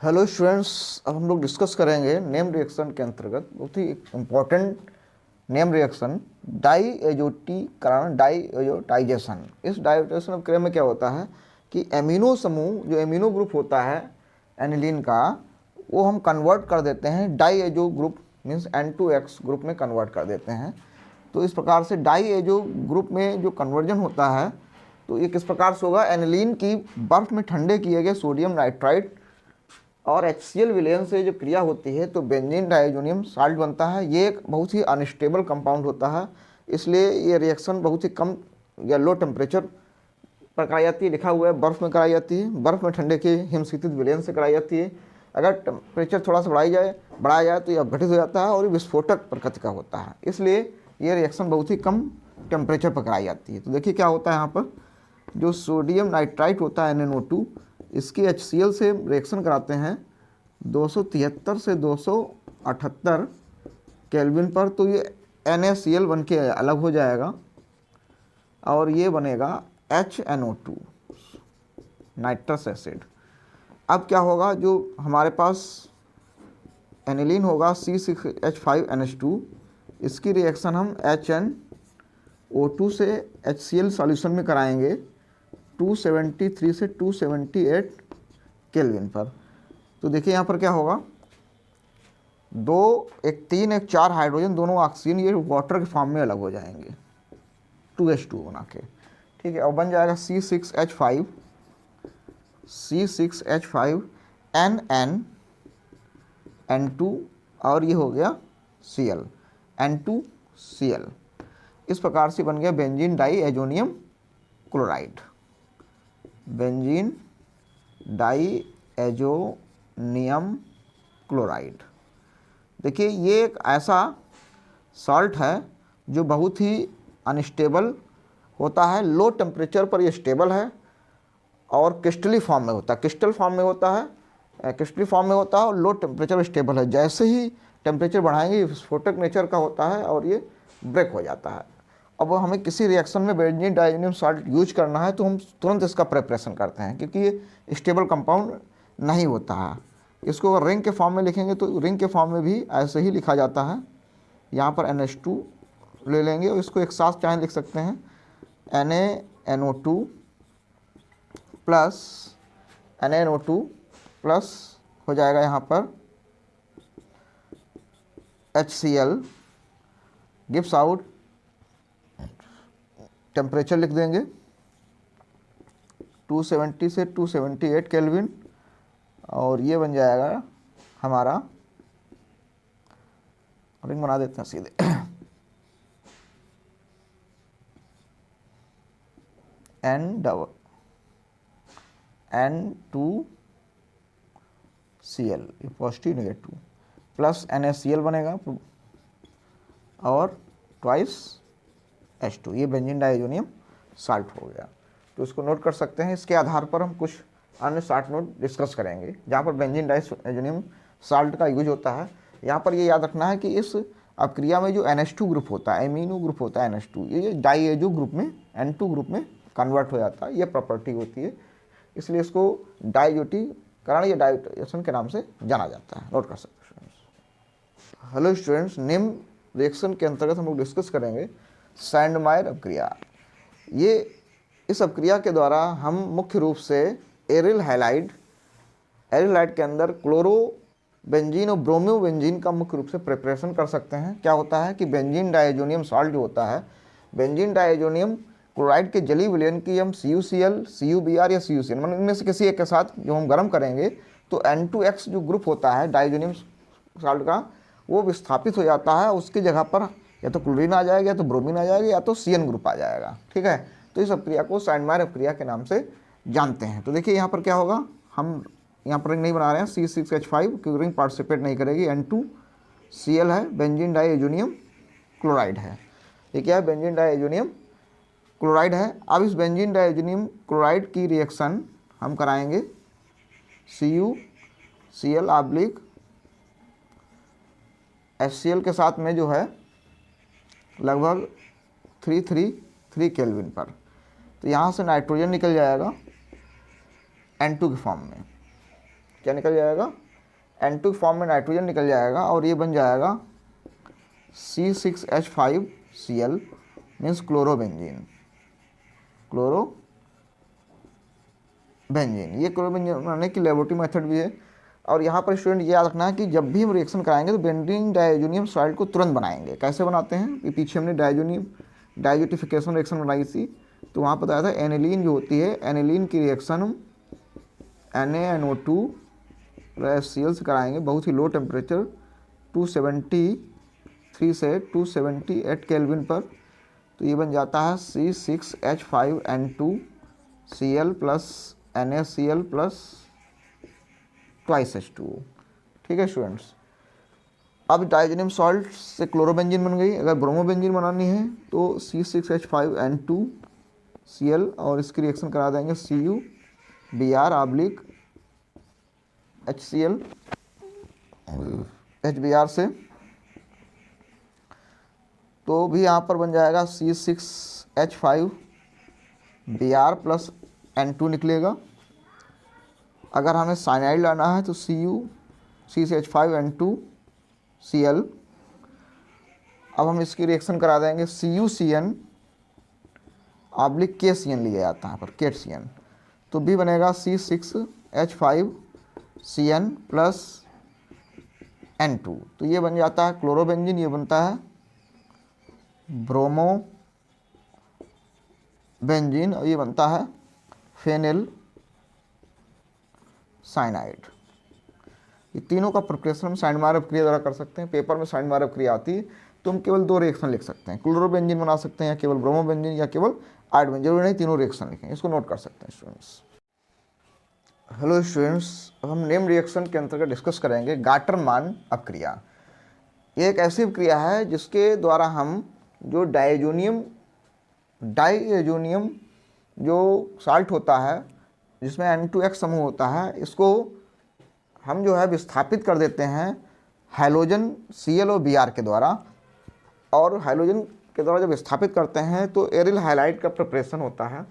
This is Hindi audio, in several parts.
हेलो स्टूडेंट्स, अब हम लोग डिस्कस करेंगे नेम रिएक्शन के अंतर्गत बहुत ही इम्पॉर्टेंट नेम रिएक्शन डाईएजोटाइजेशन। इस डाईएजोटाइजेशन ऑफ क्रिया में क्या होता है कि एमिनो समूह, जो एमिनो ग्रुप होता है एनिलीन का, वो हम कन्वर्ट कर देते हैं डाईएजो ग्रुप मीन्स N2X ग्रुप में कन्वर्ट कर देते हैं। तो इस प्रकार से डाईएजो ग्रुप में जो कन्वर्जन होता है तो ये किस प्रकार से होगा, एनिलीन की बर्फ में ठंडे किए गए सोडियम नाइट्राइट और HCl विलयन से जो क्रिया होती है तो बेंजीन डाइएजोनियम साल्ट बनता है। ये एक बहुत ही अनस्टेबल कंपाउंड होता है, इसलिए ये रिएक्शन बहुत ही कम या लो टेम्परेचर पर कराई जाती है। लिखा हुआ है बर्फ़ में कराई जाती है, बर्फ़ में ठंडे के हिमशीतित विलयन से कराई जाती है। अगर टेम्परेचर थोड़ा सा बढ़ाया जाए तो ये अपघटित हो जाता है और ये विस्फोटक प्रकृति का होता है, इसलिए ये रिएक्शन बहुत ही कम टेम्परेचर पर कराई जाती है। तो देखिए क्या होता है यहाँ पर, जो सोडियम नाइट्राइट होता है NNO2, इसकी HCl से रिएक्शन कराते हैं 273 से 278 केल्विन पर, तो ये NaCl बन के अलग हो जाएगा और ये बनेगा HNO2 नाइट्रस एसिड। अब क्या होगा, जो हमारे पास एनिलीन होगा C6H5NH2, इसकी रिएक्शन हम HNO2 से HCl सॉल्यूशन में कराएंगे 273 से 278 केल्विन पर। तो देखिए यहाँ पर क्या होगा, एक 4 हाइड्रोजन, दोनों ऑक्सीजन ये वाटर के फॉर्म में अलग हो जाएंगे 2H2 बना के। ठीक है, और बन जाएगा C6H5N2 और ये हो गया Cl, N2Cl। इस प्रकार से बन गया benzene diazonium chloride. Benzene diazonium chloride. देखिए ये एक ऐसा सॉल्ट है जो बहुत ही अनस्टेबल होता है, लो टेम्परेचर पर ये स्टेबल है और क्रिस्टली फॉर्म में होता है, क्रिस्टल फॉर्म में होता है, क्रिस्टली फॉर्म में होता है और लो टेम्परेचर पर स्टेबल है। जैसे ही टेम्परेचर बढ़ाएंगे ये विस्फोटक नेचर का होता है और ये ब्रेक हो जाता है। अब हमें किसी रिएक्शन में बेंजीन डाइएजोनियम साल्ट यूज करना है तो हम तुरंत इसका प्रिपरेशन करते हैं, क्योंकि ये स्टेबल कंपाउंड नहीं होता है। इसको अगर रिंग के फॉर्म में लिखेंगे तो रिंग के फॉर्म में भी ऐसे ही लिखा जाता है। यहाँ पर NH2 ले लेंगे और इसको एक साथ चाहे लिख सकते हैं NaNO2 प्लस हो जाएगा यहाँ पर HCl गिव्स आउट, टेम्परेचर लिख देंगे 270 से 278 केल्विन और ये बन जाएगा हमारा, रिंग बना देते हैं सीधे N2Cl, ये पॉजिटिव नेगेटिव, प्लस NaCl बनेगा और ट्वाइस H2, ये बेंजीन डाइएजोनियम साल्ट हो गया। तो इसको नोट कर सकते हैं। इसके आधार पर हम कुछ अन्य शार्ट नोट डिस्कस करेंगे जहाँ पर बेंजीन डाइएजोनियम साल्ट का यूज होता है। यहाँ पर ये याद रखना है कि इस अपक्रिया में जो NH2 ग्रुप होता है, एमिनो ग्रुप होता है NH2, ये डाइएजो ग्रुप में N2 ग्रुप में कन्वर्ट हो जाता है, ये प्रॉपर्टी होती है, इसलिए इसको डाइएजोटीकरण या डाइएजोटेशन के नाम से जाना जाता है। नोट कर सकते हैं। हेलो स्टूडेंट्स, नेम रिएक्शन के अंतर्गत हम लोग डिस्कस करेंगे सैंडमायर अपक्रिया। ये इस अपक्रिया के द्वारा हम मुख्य रूप से एरिल हैलाइड के अंदर क्लोरो बेंजीन और ब्रोमो बेंजीन का मुख्य रूप से प्रिपरेशन कर सकते हैं। क्या होता है कि बेंजीन डाइएजोनियम साल्ट जो होता है, बेंजीन डाइएजोनियम क्लोराइड के जलीय विलयन की हम CuCl, CuBr या CuCl, मतलब इनमें से किसी एक के साथ जो हम गर्म करेंगे तो N2X जो ग्रुप होता है डाइएजोनियम साल्ट का, वो विस्थापित हो जाता है। उसकी जगह पर या तो क्लोरीन आ जाएगा, या तो ब्रोमीन आ जाएगा, या तो CN ग्रुप आ जाएगा। ठीक है, तो इस अपक्रिया को सैंडमायर अपक्रिया के नाम से जानते हैं। तो देखिए यहाँ पर क्या होगा, हम यहाँ पर रिंग नहीं बना रहे हैं, C6H5 क्योंकि रिंग पार्टिसिपेट नहीं करेगी, N2Cl है, बेंजीन डाइएजोनियम क्लोराइड है। ये क्या है, बेंजीन डाइएजोनियम क्लोराइड है। अब इस बेंजीन डाइएजोनियम क्लोराइड की रिएक्शन हम कराएंगे CuCl ऑब्लिक HCl के साथ में, जो है लगभग 333 केल्विन पर। तो यहाँ से नाइट्रोजन निकल जाएगा N2 के फॉर्म में, क्या निकल जाएगा, N2 फॉर्म में नाइट्रोजन निकल जाएगा और ये बन जाएगा C6H5Cl मीन्स क्लोरोबेंजीन। ये क्लोरोबेंजीन बनाने की लेबोरेटरी मेथड भी है। और यहाँ पर स्टूडेंट ये याद रखना है कि जब भी हम रिएक्शन कराएंगे तो बेंजीन डायजोनियम सॉल्ट को तुरंत बनाएंगे। कैसे बनाते हैं, ये पीछे हमने डायजोटिफिकेशन रिएक्शन बनाई थी, तो वहाँ बताया था एनिलीन जो होती है, एनिलीन की रिएक्शन NaNO2 HCl से कराएंगे बहुत ही लो टेम्परेचर 273 से 278 केल्विन पर। तो ये बन जाता है C6H5N2Cl plus NaCl plus twice H2O। ठीक है स्टूडेंट्स, अब डाइजोनियम सॉल्ट से क्लोरोबेंजीन बन गई। अगर ब्रोमोबेंजीन बनानी है तो C6H5N2Cl और इसकी रिएक्शन करा देंगे CuBr/HCl HBr से, तो भी यहाँ पर बन जाएगा C6H5Br प्लस N2 निकलेगा। अगर हमें साइनाइड लाना है तो C6H5N2Cl। अब हम इसकी रिएक्शन करा देंगे CuCN/KCN लिया जाता है यहाँ पर KCN, तो भी बनेगा C6H5Cn प्लस N2। तो ये बन जाता है क्लोरोबेंजीन, ये बनता है ब्रोमोबेंजीन और ये बनता है फेनिल साइनाइड। ये तीनों का प्रिपरेशन हम साइनमायर क्रिया द्वारा कर सकते हैं। पेपर में साइनमायर क्रिया आती है तो हम केवल 2 रिएक्शन लिख सकते हैं, क्लोरोबेंजीन बना सकते हैं या केवल ब्रोमोबेंजीन या केवल आयोडीन, जरूरी नहीं तीनों रिएक्शन लिखें, इसको नोट कर सकते हैं स्टूडेंट्स। हेलो स्टूडेंट्स, अब हम नेम रिएक्शन के अंतर्गत डिस्कस करेंगे गाटरमान अपक्रिया। ये एक ऐसी अपक्रिया है जिसके द्वारा हम जो डायजोनियम जो साल्ट होता है जिसमें N2X समूह होता है, इसको हम जो है विस्थापित कर देते हैं हाइड्रोजन Cl और Br के द्वारा। और हाइड्रोजन के द्वारा जब विस्थापित करते हैं तो एरिल हाइलाइट का प्रिपरेशन होता है।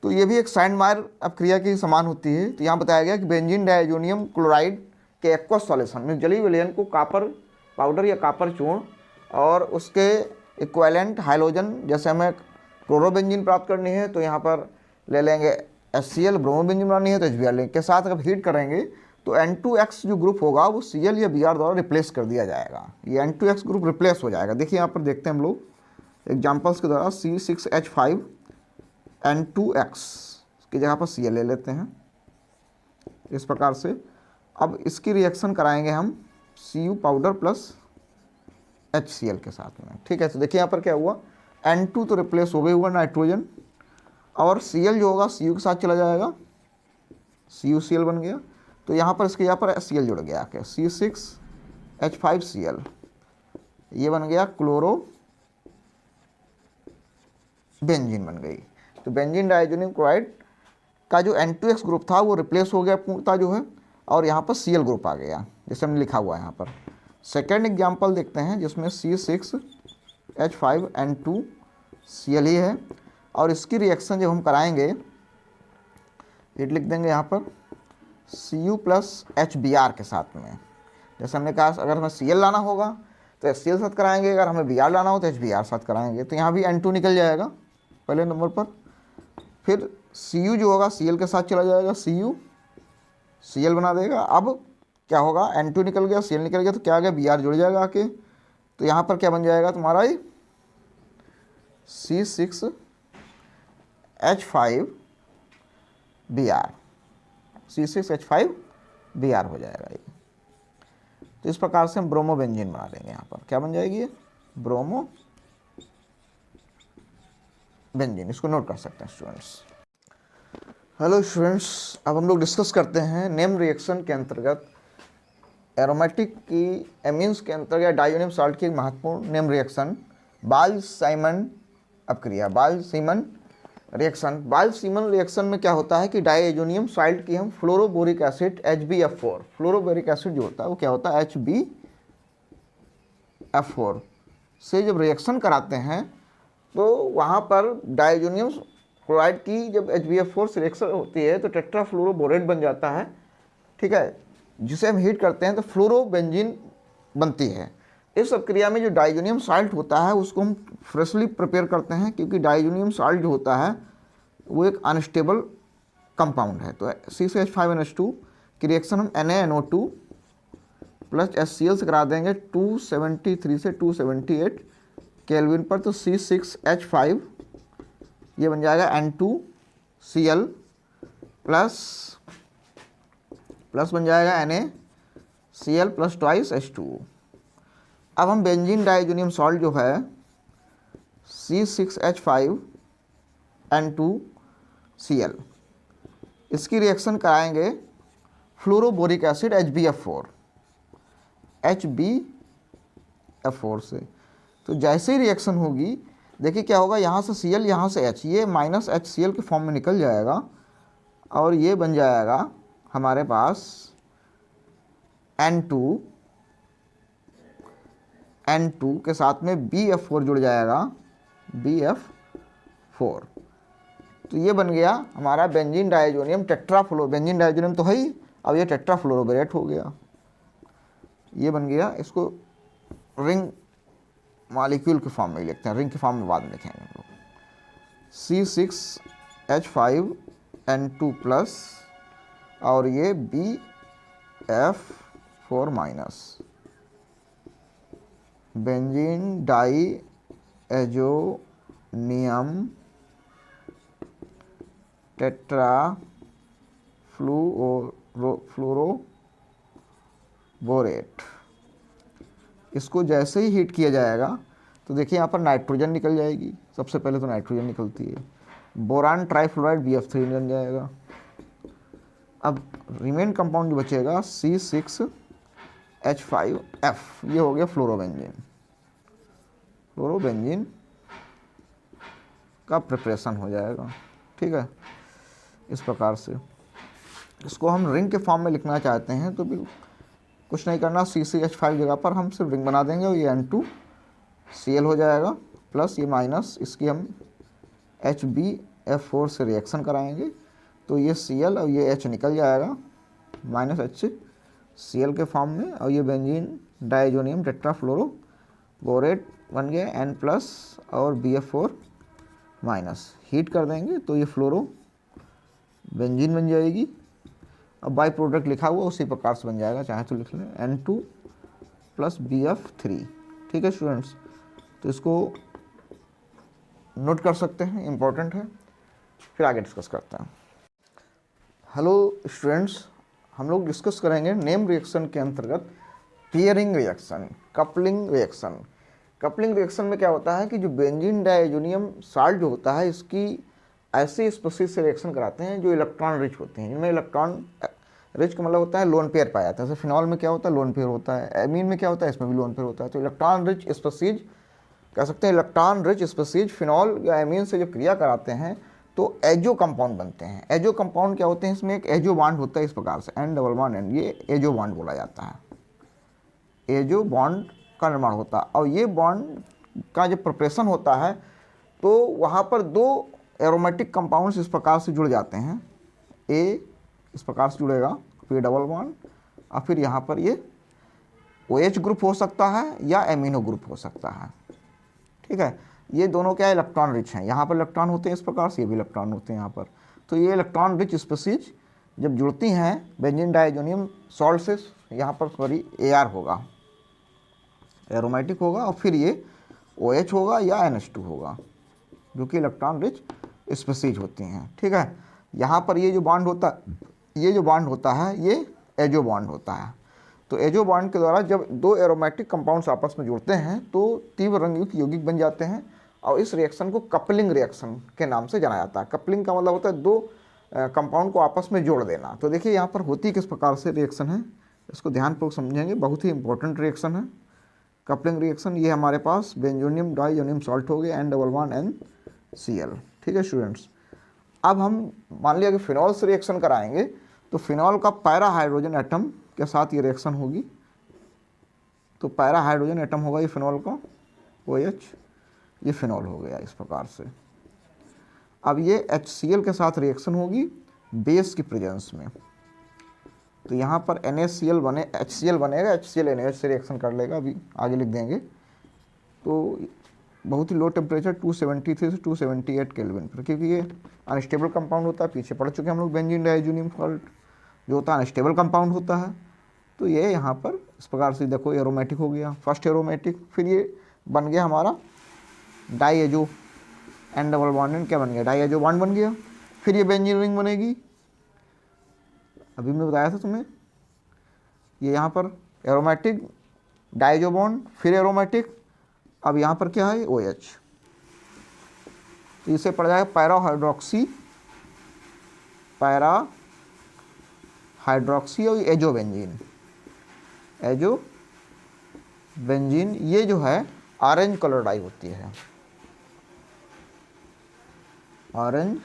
तो ये भी एक साइनमायर अपक्रिया के समान होती है। तो यहाँ बताया गया कि बेंजीन डायजोनियम क्लोराइड के एक्वस सॉल्यूशन में जलीय विलयन को कापर पाउडर या कापर चूर्ण और उसके इक्विवेलेंट हाइड्रोजन, जैसे हमें क्लोरोबेंजीन प्राप्त करनी है तो यहाँ पर ले लेंगे HCl, ब्रोमोबेंजीन बनानी है तो HBr के साथ अगर हीट करेंगे तो N2X जो ग्रुप होगा वो Cl या Br द्वारा रिप्लेस कर दिया जाएगा। ये N2X ग्रुप रिप्लेस हो जाएगा। देखिए यहाँ पर देखते हैं हम लोग एग्जाम्पल्स के द्वारा C6H5N2X की जगह पर Cl ले लेते हैं इस प्रकार से। अब इसकी रिएक्शन कराएंगे हम Cu पाउडर प्लस HCl के साथ में। ठीक है, तो देखिए यहाँ पर क्या हुआ, N2 तो रिप्लेस हो गई हुआ नाइट्रोजन और Cl जो होगा Cu के साथ चला जाएगा, CuCl बन गया। तो यहाँ पर इसके यहाँ पर Cl जुड़ गया क्या, C6H5Cl, ये बन गया क्लोरोबेंजीन बन गई। तो बेंजीन डायजोनियम क्लोराइड का जो N2X ग्रुप था वो रिप्लेस हो गया पूर्णतः जो है, और यहाँ पर Cl ग्रुप आ गया जैसे हमने लिखा हुआ है यहाँ पर। सेकेंड एग्जाम्पल देखते हैं जिसमें C6H5N2Cl ही है और इसकी रिएक्शन जब हम कराएंगे ये लिख देंगे यहाँ पर Cu प्लस HBr के साथ में। जैसे हमने कहा अगर हमें Cl लाना होगा तो HCl साथ कराएंगे, अगर हमें Br लाना हो तो HBr साथ कराएंगे। तो यहाँ भी N2 निकल जाएगा पहले नंबर पर, फिर Cu जो होगा Cl के साथ चला जाएगा, Cl बना देगा। अब क्या होगा, N2 निकल गया, Cl निकल गया, तो क्या आ गया, Br जुड़ जाएगा आके। तो यहाँ पर क्या बन जाएगा तुम्हारा ये C6H5Br हो जाएगा ये। तो इस प्रकार से हम ब्रोमोबेंजीन बना लेंगे। यहाँ पर क्या बन जाएगी ये, ब्रोमोबेंजीन, इसको नोट कर सकते हैं स्टूडेंट्स। हेलो स्टूडेंट्स, अब हम लोग डिस्कस करते हैं नेम रिएक्शन के अंतर्गत एरोमेटिक की एमीन्स के अंतर्गत डायजोनियम सॉल्ट की महत्वपूर्ण नेम रिएक्शन बाल्ज-साइमन अपक्रिया। बाल्ज-साइमन रिएक्शन, बाल्ज-साइमन रिएक्शन में क्या होता है कि डायजोनियम सॉल्ट की हम fluoroboric acid HbF4, fluoroboric acid जो होता है वो क्या होता है HbF4 से जब रिएक्शन कराते हैं तो वहाँ पर डायजोनियम क्लोराइड की जब HbF4 से रिएक्शन होती है तो टेट्राफ्लोरोबोरेट बन जाता है ठीक है, जिसे हम हीट करते हैं तो फ्लोरोबेंजीन बनती है। इस प्रक्रिया में जो डाइजोनियम साल्ट होता है उसको हम फ्रेशली प्रिपेयर करते हैं, क्योंकि डाइजोनियम साल्ट जो होता है वो एक अनस्टेबल कंपाउंड है। तो C6H5NH2 की रिएक्शन हम NaNO2 प्लस HCl से करा देंगे 273 से 278 केल्विन पर, तो C6H5 ये बन जाएगा N2Cl प्लस बन जाएगा NaCl प्लस ट्वाइस H2O। अब हम बेंजीन डाइजोनियम सॉल्ट जो है C6H5N2Cl इसकी रिएक्शन कराएंगे फ्लोरोबोरिक एसिड HbF4 से। तो जैसे ही रिएक्शन होगी, देखिए क्या होगा, यहाँ से Cl यहाँ से H, ये माइनस HCl के फॉर्म में निकल जाएगा और ये बन जाएगा हमारे पास N2 के साथ में BF4 जुड़ जाएगा, BF4। तो ये बन गया हमारा benzene diazonium tetrafluoro, benzene diazonium तो है ही, अब ये टेट्राफ्लोरोबेरेट हो गया, ये बन गया। इसको रिंग मॉलिक्यूल के फॉर्म में लिखते हैं, रिंग के फॉर्म में बाद में लिखेंगे हम लोग। C6H5N2 प्लस और ये BF4 माइनस, बेंजीन डाइएजोनियम टेट्राफ्लोरोबोरेट। इसको जैसे ही हीट किया जाएगा तो देखिए यहाँ पर नाइट्रोजन निकल जाएगी, सबसे पहले तो नाइट्रोजन निकलती है, बोरान ट्राइफ्लोराइड BF3 बन जाएगा। अब रिमेन कंपाउंड जो बचेगा C6H5F, ये हो गया फ्लोरोबेंजीन का प्रिपरेशन हो जाएगा, ठीक है। इस प्रकार से इसको हम रिंग के फॉर्म में लिखना चाहते हैं तो भी कुछ नहीं करना, C6H5 जगह पर हम सिर्फ रिंग बना देंगे और ये N2Cl हो जाएगा, प्लस ये माइनस इसकी हम HbF4 से रिएक्शन कराएंगे तो ये Cl और ये H निकल जाएगा, माइनस HCl के फॉर्म में, और ये बेंजीन डाइजोनियम टेट्राफ्लोरोबोरेट बन गया N प्लस और BF4 माइनस। हीट कर देंगे तो ये फ्लोरो बेंजीन बन जाएगी। अब बाई प्रोडक्ट लिखा हुआ उसी प्रकार से बन जाएगा, चाहे तो लिख लें N2 प्लस BF3, ठीक है स्टूडेंट्स। तो इसको नोट कर सकते हैं, इम्पोर्टेंट है, फिर आगे डिस्कस करते हैं। हेलो स्टूडेंट्स, हम लोग डिस्कस करेंगे नेम रिएक्शन के अंतर्गत pairing reaction, coupling reaction. Coupling reaction में क्या होता है कि जो बेंजीन डाइजोनियम साल्ट जो होता है इसकी ऐसे स्पीशीज से रिएक्शन कराते हैं जो इलेक्ट्रॉन रिच होते हैं, जिनमें इलेक्ट्रॉन रिच का मतलब होता है लोन पेयर पाया जाता है। जैसे फिनॉल में क्या होता है, लोन पेयर होता है, एमीन में क्या होता है, इसमें भी लोन पेयर होता है। तो इलेक्ट्रॉन रिच स्पीशीज कह सकते हैं, इलेक्ट्रॉन रिच स्पीशीज फिनॉल या एमीन से जो क्रिया कराते हैं तो एजो कंपाउंड बनते हैं। एजो कंपाउंड क्या होते हैं, इसमें एक एजो बॉन्ड होता है इस प्रकार से N ये एजो बॉन्ड बोला जाता है, एजो बॉन्ड का निर्माण होता है। और ये बॉन्ड का जब प्रिपरेशन होता है तो वहाँ पर दो एरोमेटिक कंपाउंड्स इस प्रकार से जुड़ जाते हैं, ए इस प्रकार से जुड़ेगा, फिर डबल बॉन्ड, और फिर यहाँ पर ये OH ग्रुप हो सकता है या एमिनो ग्रुप हो सकता है, ठीक है। ये दोनों क्या है, इलेक्ट्रॉन रिच हैं, यहाँ पर इलेक्ट्रॉन होते हैं इस प्रकार से, ये भी इलेक्ट्रॉन होते हैं यहाँ पर। तो ये इलेक्ट्रॉन रिच स्पीशीज जब जुड़ती हैं बेंजीन डाइजोनियम सॉल्ट से, यहाँ पर सॉरी AR होगा, एरोमेटिक होगा, और फिर ये OH होगा या NH2 होगा, जो कि इलेक्ट्रॉन रिच स्पीशीज होती हैं, ठीक है। यहाँ पर ये जो बॉन्ड होता है, ये जो बॉन्ड होता है ये एजो बॉन्ड होता है। तो एजो बॉन्ड के द्वारा जब दो एरोमेटिक कंपाउंड्स आपस में जुड़ते हैं तो तीव्र रंगयुक्त यौगिक बन जाते हैं, और इस रिएक्शन को कपलिंग रिएक्शन के नाम से जाना जाता है। कपलिंग का मतलब होता है दो कंपाउंड को आपस में जोड़ देना। तो देखिए यहाँ पर होती किस प्रकार से रिएक्शन है, इसको ध्यानपूर्वक समझेंगे, बहुत ही इंपॉर्टेंट रिएक्शन है कपलिंग रिएक्शन। ये हमारे पास बेंजोनियम डाइजोनियम सॉल्ट हो गया N11NCl, ठीक है स्टूडेंट्स। अब हम मान लिया कि फिनॉल से रिएक्शन कराएंगे तो फिनॉल का पैरा हाइड्रोजन एटम के साथ ये रिएक्शन होगी, तो पैरा हाइड्रोजन एटम होगा ये फिनॉल का OH, ये फिनॉल हो गया इस प्रकार से। अब ये HCl के साथ रिएक्शन होगी बेस की प्रेजेंस में, तो यहाँ पर NaCl बने HCl बनेगा, HCl NaOH से रिएक्शन कर लेगा, अभी आगे लिख देंगे। तो बहुत ही लो टेम्परेचर 273 से 278 केल्विन पर, क्योंकि ये अनस्टेबल कंपाउंड होता है। पीछे पढ़ चुके हम लोग बेंजीन डाइज़ोनियम सॉल्ट जो होता है अनस्टेबल कंपाउंड होता है। तो ये यहाँ पर इस प्रकार से देखो एरोमेटिक हो गया, फर्स्ट एरोमेटिक, फिर ये बन गया हमारा डाइएजो N डबल बॉन्ड, क्या बन गया, डाइएजो बॉन्ड बन गया। फिर ये बेंजीन रिंग बनेगी, अभी मैं बताया था तुम्हें, ये यहाँ पर एरोमेटिक डाइएजो बॉन्ड, फिर एरोमेटिक, अब यहाँ पर क्या है OH, तो इसे पड़ जाएगा पैरा हाइड्रोक्सी और एजो बेंजीन, ये जो है ऑरेंज कलर डाई होती है, ऑरेंज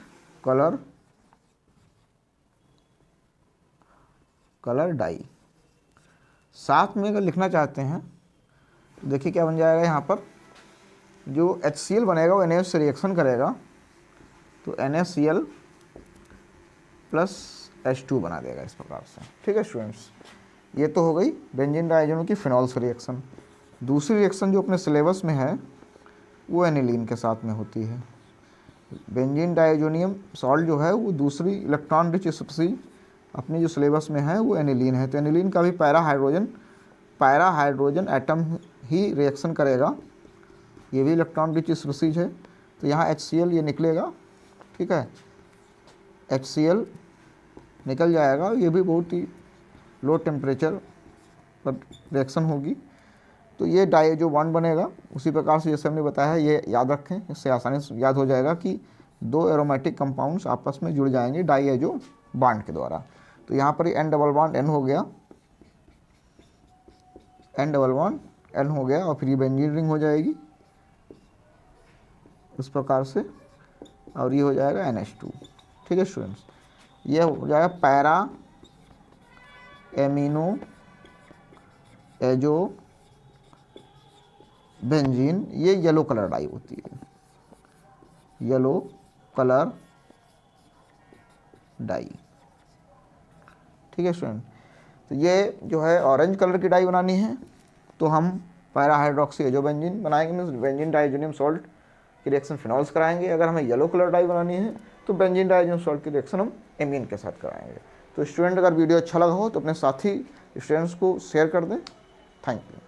कलर डाई। साथ में अगर लिखना चाहते हैं तो देखिए क्या बन जाएगा, यहाँ पर जो HCl बनेगा वो NaOH से रिएक्शन करेगा, तो NaCl प्लस H2 बना देगा इस प्रकार से। ठीक है स्टूडेंट्स, ये तो हो गई बेंजीन डाइज़ोनियम की फिनॉल से रिएक्शन। दूसरी रिएक्शन जो अपने सिलेबस में है वो एनिलीन के साथ में होती है। बेंजीन डाइज़ोनियम सॉल्ट जो है वो दूसरी इलेक्ट्रॉन रिच स्पीशीज अपने जो सिलेबस में है वो एनिलीन है। तो एनिलीन का भी पैरा हाइड्रोजन एटम ही रिएक्शन करेगा, ये भी इलेक्ट्रॉन रिच स्पीशीज है। तो यहाँ HCl ये निकलेगा, ठीक है, HCl निकल जाएगा, ये भी बहुत ही लो टेम्परेचर पर रिएक्शन होगी। तो ये डाइएजो बॉन्ड बनेगा। उसी प्रकार से जैसे हमने बताया है, ये याद रखें, इससे आसानी से याद हो जाएगा कि दो एरोमेटिक कंपाउंड्स आपस में जुड़ जाएंगे डाइएजो बॉन्ड के द्वारा। तो यहाँ पर N डबल बॉन्ड N हो गया, N डबल बॉन्ड N हो गया, और फिर ये बेंजीन रिंग हो जाएगी इस प्रकार से, और ये हो जाएगा NH2। ठीक है स्टूडेंट्स, ये हो जाएगा पैरा एमिनो एजो बेंजीन, ये येलो कलर डाई होती है, येलो कलर डाई। ठीक है स्टूडेंट, तो ये जो है ऑरेंज कलर की डाई बनानी है तो हम पैरा हाइड्रोक्सी एजो बेंजीन बनाएंगे, मीन्स बेंजीन डाइज़ोनियम सॉल्ट की रिएक्शन फिनॉल से कराएंगे। अगर हमें येलो कलर डाई बनानी है तो बेंजीन डाइज़ोनियम सॉल्ट की रिएक्शन हम एमीन के साथ कराएंगे। तो स्टूडेंट अगर वीडियो अच्छा लगा हो तो अपने साथी स्टूडेंट्स को शेयर कर दें। Thank you.